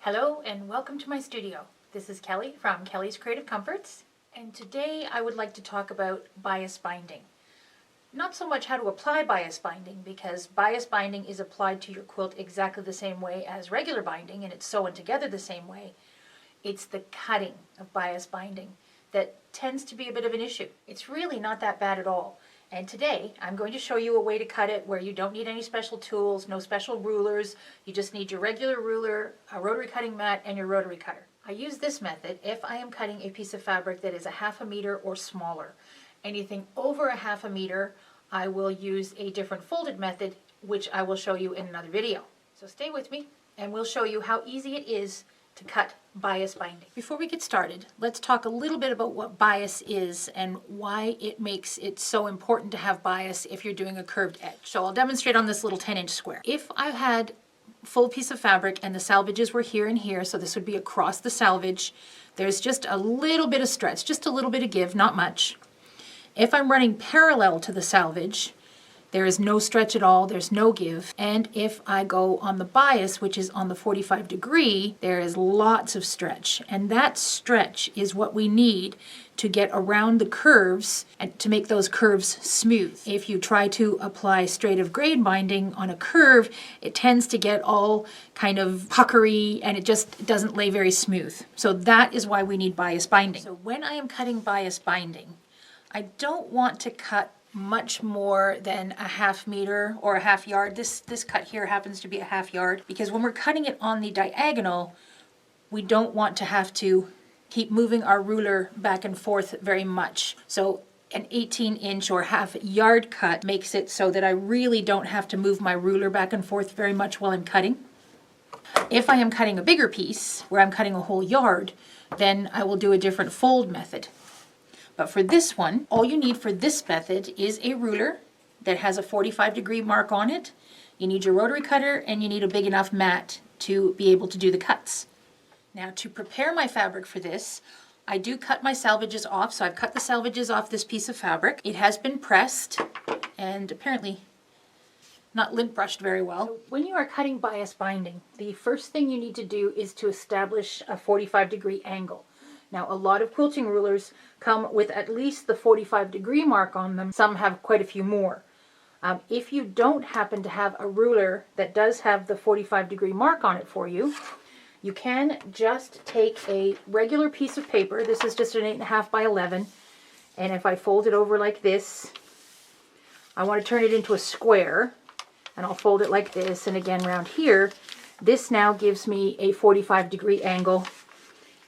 Hello and welcome to my studio. This is Kelly from Kelly's Creative Comforts, and today I would like to talk about bias binding. Not so much how to apply bias binding, because bias binding is applied to your quilt exactly the same way as regular binding, and it's sewn together the same way. It's the cutting of bias binding that tends to be a bit of an issue. It's really not that bad at all. And today I'm going to show you a way to cut it where you don't need any special tools, no special rulers. You just need your regular ruler, a rotary cutting mat, and your rotary cutter. I use this method if I am cutting a piece of fabric that is a ½ meter or smaller. Anything over a ½ meter, I will use a different folded method, which I will show you in another video. So stay with me and we'll show you how easy it is to cut bias binding. Before we get started, let's talk a little bit about what bias is and why it makes it so important to have bias if you're doing a curved edge. So I'll demonstrate on this little 10-inch square. If I had a full piece of fabric and the salvages were here and here, so this would be across the salvage, there's just a little bit of stretch, just a little bit of give, not much. If I'm running parallel to the salvage, there is no stretch at all, there's no give. And if I go on the bias, which is on the 45 degree, there is lots of stretch. And that stretch is what we need to get around the curves and to make those curves smooth. If you try to apply straight of grade binding on a curve, it tends to get all kind of puckery and it just doesn't lay very smooth. So that is why we need bias binding. So when I am cutting bias binding, I don't want to cut much more than a ½ meter or a ½ yard. This cut here happens to be a ½ yard because when we're cutting it on the diagonal, we don't want to have to keep moving our ruler back and forth very much. So an 18-inch or ½ yard cut makes it so that I really don't have to move my ruler back and forth very much while I'm cutting. If I am cutting a bigger piece, where I'm cutting a whole yard, then I will do a different fold method. But for this one, all you need for this method is a ruler that has a 45 degree mark on it. You need your rotary cutter and you need a big enough mat to be able to do the cuts. Now to prepare my fabric for this, I do cut my salvages off. So I've cut the salvages off this piece of fabric. It has been pressed and apparently not lint brushed very well. So when you are cutting bias binding, the first thing you need to do is to establish a 45 degree angle. Now, a lot of quilting rulers come with at least the 45 degree mark on them. Some have quite a few more. If you don't happen to have a ruler that does have the 45 degree mark on it for you, you can just take a regular piece of paper. This is just an 8.5 by 11. And if I fold it over like this, I want to turn it into a square. And I'll fold it like this. And again, around here, this now gives me a 45 degree angle.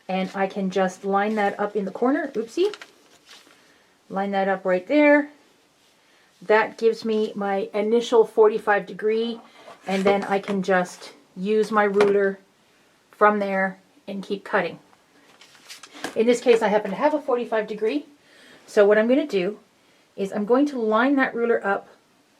And I can just line that up in the corner. Oopsie. Line that up right there. That gives me my initial 45 degree. And then I can just use my ruler from there and keep cutting. In this case, I happen to have a 45 degree. So what I'm going to do is I'm going to line that ruler up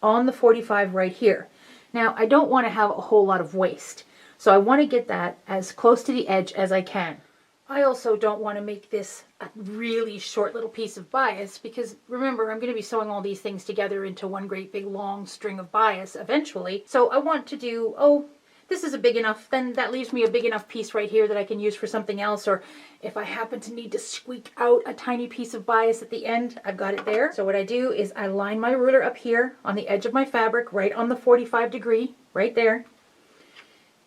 on the 45 right here. Now, I don't want to have a whole lot of waste. So I want to get that as close to the edge as I can. I also don't want to make this a really short little piece of bias because remember, I'm going to be sewing all these things together into one great big long string of bias eventually. So I want to do, oh, this is a big enough, then that leaves me a big enough piece right here that I can use for something else, or if I happen to need to squeak out a tiny piece of bias at the end, I've got it there. So what I do is I line my ruler up here on the edge of my fabric, right on the 45 degree, right there,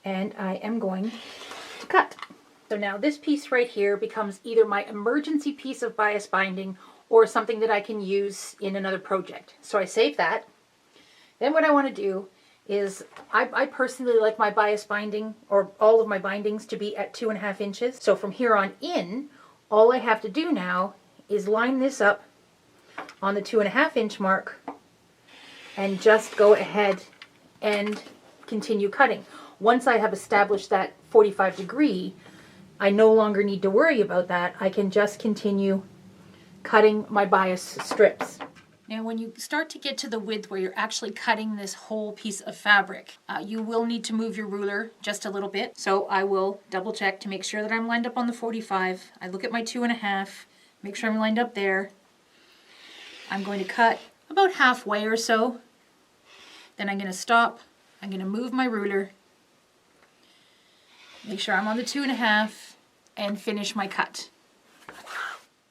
and I am going to cut. So now this piece right here becomes either my emergency piece of bias binding or something that I can use in another project. So I save that. Then what I want to do is, I personally like my bias binding, or all of my bindings, to be at 2.5 inches. So from here on in, all I have to do now is line this up on the 2.5 inch mark and just go ahead and continue cutting. Once I have established that 45 degree, I no longer need to worry about that. I can just continue cutting my bias strips. Now when you start to get to the width where you're actually cutting this whole piece of fabric, you will need to move your ruler just a little bit. So I will double check to make sure that I'm lined up on the 45. I look at my 2.5, make sure I'm lined up there. I'm going to cut about halfway or so. Then I'm going to stop. I'm going to move my ruler. Make sure I'm on the 2.5 and finish my cut.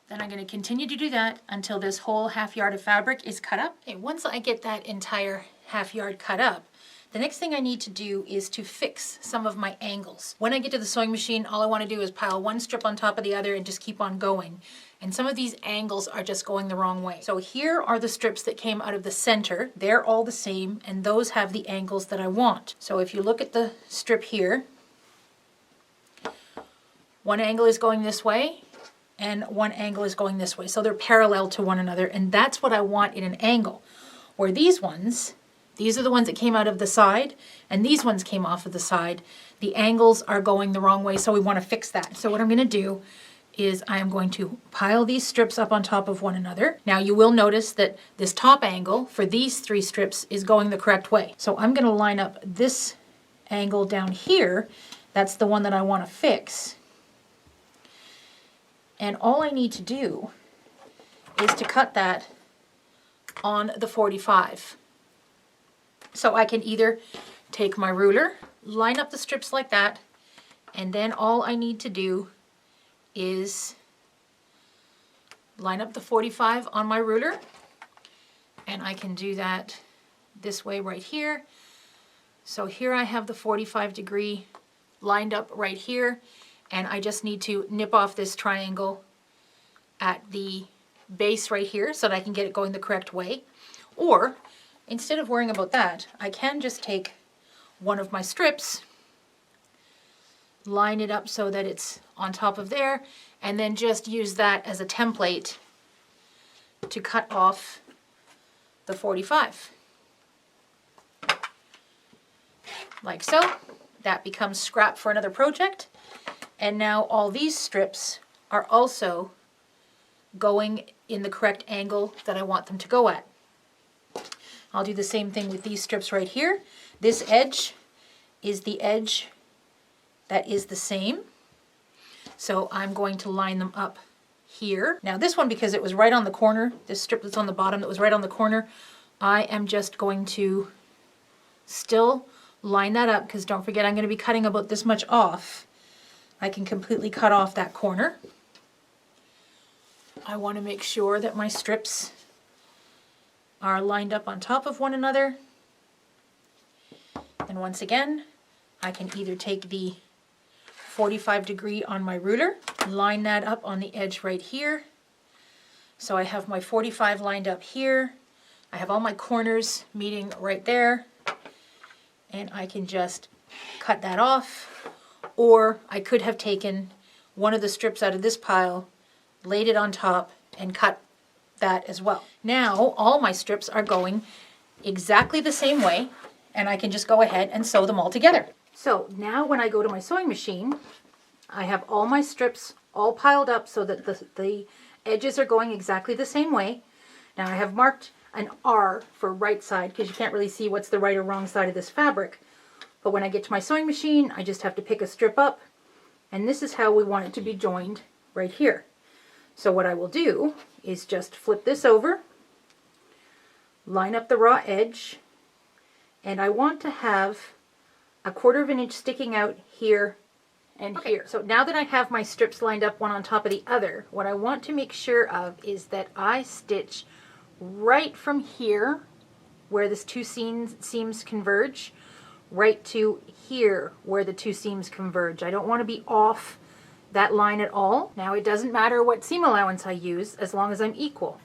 Then I'm going to continue to do that until this whole half yard of fabric is cut up. Okay, once I get that entire half yard cut up, the next thing I need to do is to fix some of my angles. When I get to the sewing machine, all I want to do is pile one strip on top of the other and just keep on going. And some of these angles are just going the wrong way. So here are the strips that came out of the center. They're all the same, and those have the angles that I want. So if you look at the strip here, one angle is going this way, and one angle is going this way. So they're parallel to one another, and that's what I want in an angle. Where these ones, these are the ones that came out of the side, and these ones came off of the side. The angles are going the wrong way, so we want to fix that. So what I'm going to do is I am going to pile these strips up on top of one another. Now you will notice that this top angle for these 3 strips is going the correct way. So I'm going to line up this angle down here. That's the one that I want to fix. And all I need to do is to cut that on the 45. So I can either take my ruler, line up the strips like that, and then all I need to do is line up the 45 on my ruler, and I can do that this way right here. So here I have the 45-degree lined up right here, and I just need to nip off this triangle at the base right here so that I can get it going the correct way. Or instead of worrying about that, I can just take one of my strips, line it up so that it's on top of there, and then just use that as a template to cut off the 45. Like so. That becomes scrap for another project. And now all these strips are also going in the correct angle that I want them to go at. I'll do the same thing with these strips right here. This edge is the edge that is the same. So I'm going to line them up here. Now this one, because it was right on the corner, this strip that's on the bottom that was right on the corner, I am just going to still line that up, because don't forget I'm going to be cutting about this much off. I can completely cut off that corner. I want to make sure that my strips are lined up on top of one another. And once again, I can either take the 45-degree on my ruler, line that up on the edge right here. So I have my 45 lined up here. I have all my corners meeting right there. And I can just cut that off. Or I could have taken one of the strips out of this pile, laid it on top, and cut that as well. Now all my strips are going exactly the same way, and I can just go ahead and sew them all together. So now when I go to my sewing machine, I have all my strips all piled up so that the edges are going exactly the same way. Now I have marked an R for right side because you can't really see what's the right or wrong side of this fabric. But when I get to my sewing machine, I just have to pick a strip up, and this is how we want it to be joined right here. So what I will do is just flip this over, line up the raw edge, and I want to have 1/4 inch sticking out here and here. So now that I have my strips lined up one on top of the other, what I want to make sure of is that I stitch right from here where this 2 seams converge, right to here where the 2 seams converge. I don't want to be off that line at all. Now it doesn't matter what seam allowance I use as long as I'm equal.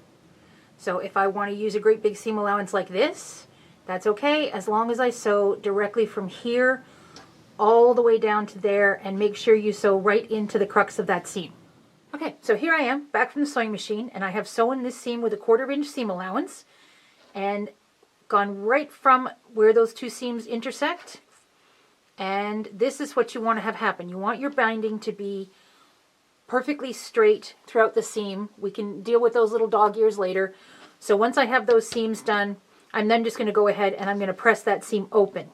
So if I want to use a great big seam allowance like this, that's okay, as long as I sew directly from here all the way down to there, and make sure you sew right into the crux of that seam. Okay, so here I am back from the sewing machine, and I have sewn this seam with a 1/4 inch seam allowance and gone right from where those 2 seams intersect. And this is what you want to have happen. You want your binding to be perfectly straight throughout the seam. We can deal with those little dog ears later. So once I have those seams done, I'm then just going to go ahead and I'm going to press that seam open.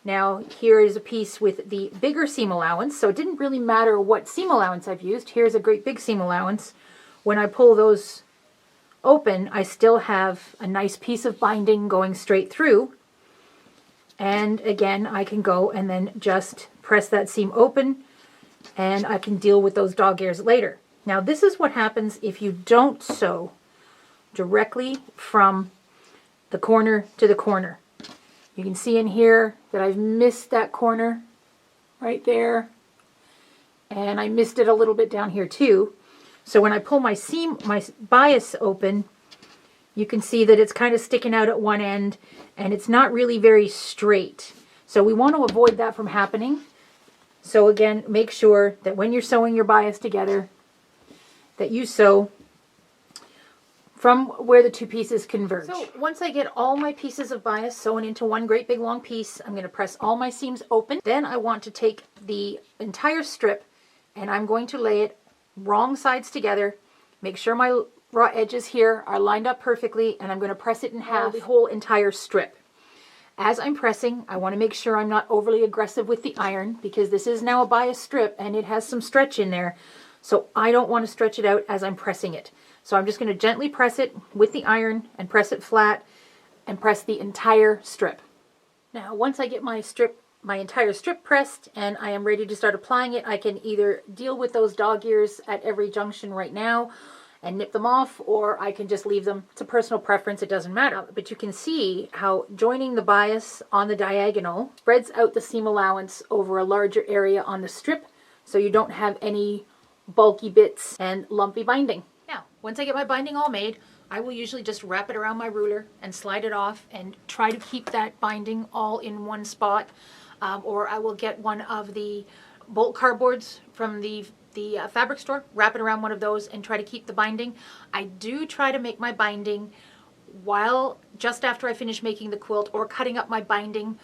Now here is a piece with the bigger seam allowance, so it didn't really matter what seam allowance I've used. Here's a great big seam allowance. When I pull those open, I still have a nice piece of binding going straight through. And again, I can go and then just press that seam open, and I can deal with those dog ears later. Now this is what happens if you don't sew directly from the corner to the corner. You can see in here that I've missed that corner right there, and I missed it a little bit down here too. So when I pull my seam, my bias open, you can see that it's kind of sticking out at one end and it's not really very straight. So we want to avoid that from happening. So again, make sure that when you're sewing your bias together, that you sew from where the two pieces converge. So once I get all my pieces of bias sewn into one great big long piece, I'm going to press all my seams open. Then I want to take the entire strip and I'm going to lay it wrong sides together. Make sure my raw edges here are lined up perfectly, and I'm going to press it in half, the whole entire strip. As I'm pressing, I want to make sure I'm not overly aggressive with the iron, because this is now a bias strip and it has some stretch in there. So I don't want to stretch it out as I'm pressing it. So I'm just going to gently press it with the iron and press it flat and press the entire strip. Now once I get my entire strip pressed and I am ready to start applying it, I can either deal with those dog ears at every junction right now and nip them off, or I can just leave them. It's a personal preference, it doesn't matter. But you can see how joining the bias on the diagonal spreads out the seam allowance over a larger area on the strip, so you don't have any bulky bits and lumpy binding. Now, once I get my binding all made, I will usually just wrap it around my ruler and slide it off and try to keep that binding all in one spot. Or I will get one of the bolt cardboards from the fabric store, wrap it around one of those and try to keep the binding. I do try to make my binding just after I finish making the quilt, or cutting up my binding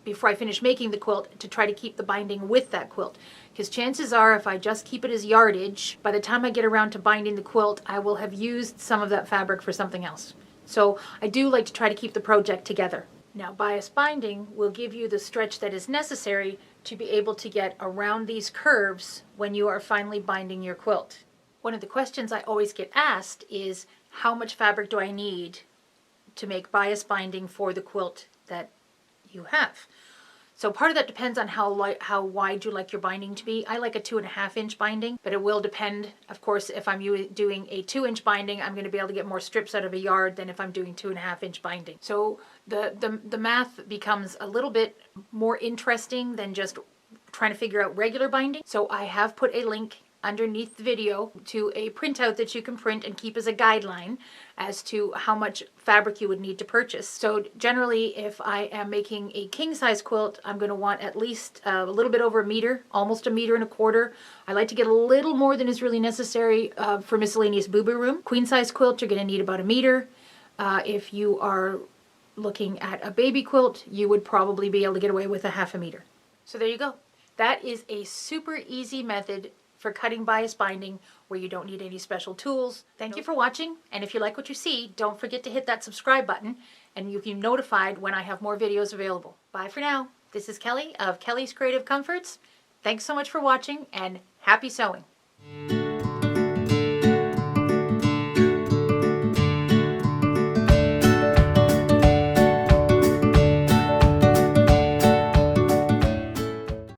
before I finish making the quilt, to try to keep the binding with that quilt. Because chances are, if I just keep it as yardage, by the time I get around to binding the quilt, I will have used some of that fabric for something else. So I do like to try to keep the project together. Now, bias binding will give you the stretch that is necessary to be able to get around these curves when you are finally binding your quilt. One of the questions I always get asked is, how much fabric do I need to make bias binding for the quilt that you have? So part of that depends on how wide you like your binding to be. I like a 2.5 inch binding, but it will depend. Of course, if I'm doing a 2-inch binding, I'm going to be able to get more strips out of a yard than if I'm doing 2.5 inch binding. So the math becomes a little bit more interesting than just trying to figure out regular binding. So I have put a link underneath the video to a printout that you can print and keep as a guideline as to how much fabric you would need to purchase. So generally, if I am making a king size quilt, I'm going to want at least a little bit over a meter, almost 1.25 meters. I like to get a little more than is really necessary for miscellaneous boo-boo room. Queen size quilt, you're going to need about 1 meter. If you are looking at a baby quilt, you would probably be able to get away with a 0.5 meter. So there you go. That is a super easy method for cutting bias binding where you don't need any special tools. Thank you for watching, and if you like what you see, don't forget to hit that subscribe button and you'll be notified when I have more videos available. Bye for now. This is Kelly of Kelly's Creative Comforts. Thanks so much for watching, and happy sewing.